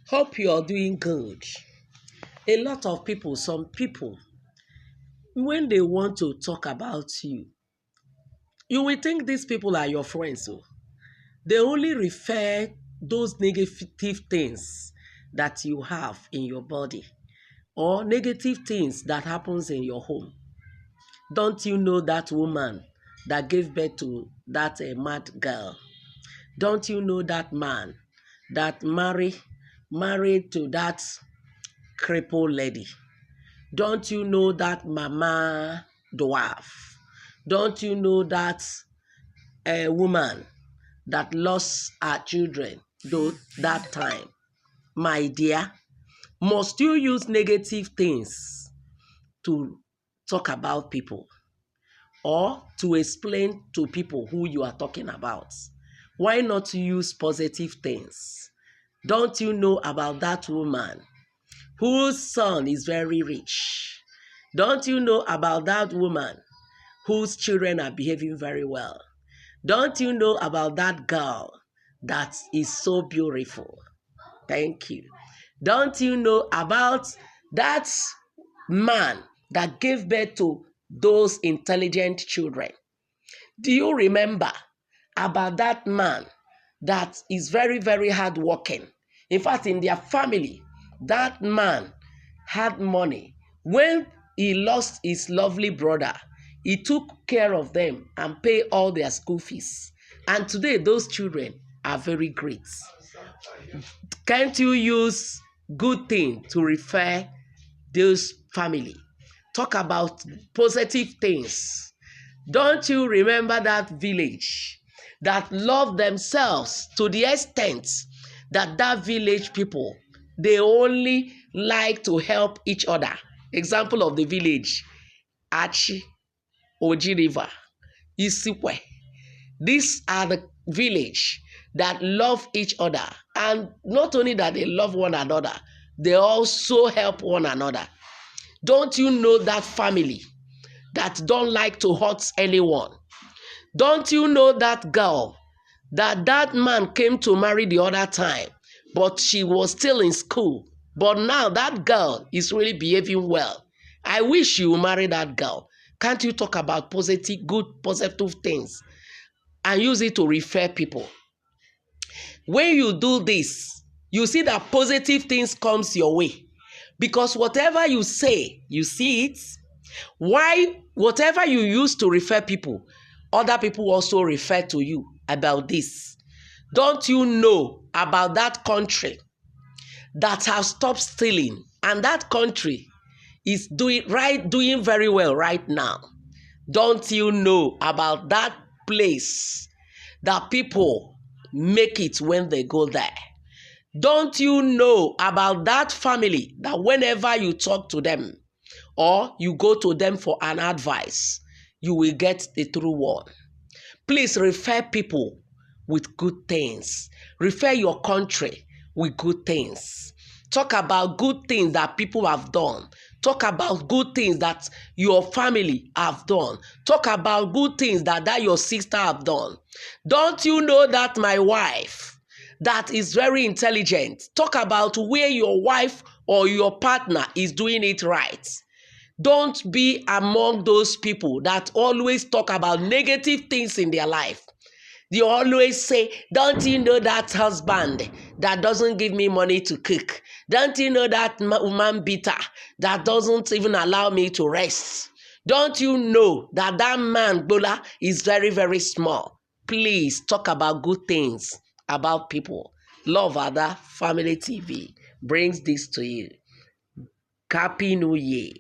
Hope you're doing good. A lot of people, some people, when they want to talk about you, you will think these people are your friends. So they only refer those negative things that you have in your body or negative things that happens in your home. Don't you know that woman that gave birth to that mad girl? Don't you know that man that married to that crippled lady? Don't you know that mama dwarf? Don't you know that a woman that lost her children though that time? My dear, must you use negative things to talk about people or to explain to people who you are talking about? Why not use positive things? Don't you know about that woman whose son is very rich? Don't you know about that woman whose children are behaving very well? Don't you know about that girl that is so beautiful? Thank you. Don't you know about that man that gave birth to those intelligent children? Do you remember about that man that is very, very hardworking? In fact, in their family, that man had money. When he lost his lovely brother, he took care of them and paid all their school fees. And today, those children are very great. Can't you use good thing to refer those family? Talk about positive things. Don't you remember that village that loved themselves to the extent that village people, they only like to help each other? Example of the village, Achi, Oji River, Isikwe. These are the village that love each other. And not only that they love one another, they also help one another. Don't you know that family that don't like to hurt anyone? Don't you know that girl that man came to marry the other time, but she was still in school? But now that girl is really behaving well. I wish you marry that girl. Can't you talk about positive, good, positive things and use it to refer people? When you do this, you see that positive things comes your way. Because whatever you say, you see it. Why? Whatever you use to refer people, other people also refer to you about this. Don't you know about that country that has stopped stealing, and that country is doing very well right now? Don't you know about that place that people make it when they go there? Don't you know about that family that whenever you talk to them or you go to them for an advice, you will get the true one? Please refer people with good things. Refer your country with good things. Talk about good things that people have done. Talk about good things that your family have done. Talk about good things that your sister have done. Don't you know that my wife that is very intelligent? Talk about where your wife or your partner is doing it right. Don't be among those people that always talk about negative things in their life. They always say, don't you know that husband that doesn't give me money to cook? Don't you know that woman beater that doesn't even allow me to rest? Don't you know that man, Bola, is very, very small? Please talk about good things about people. Love Other Family TV brings this to you. Happy New Year.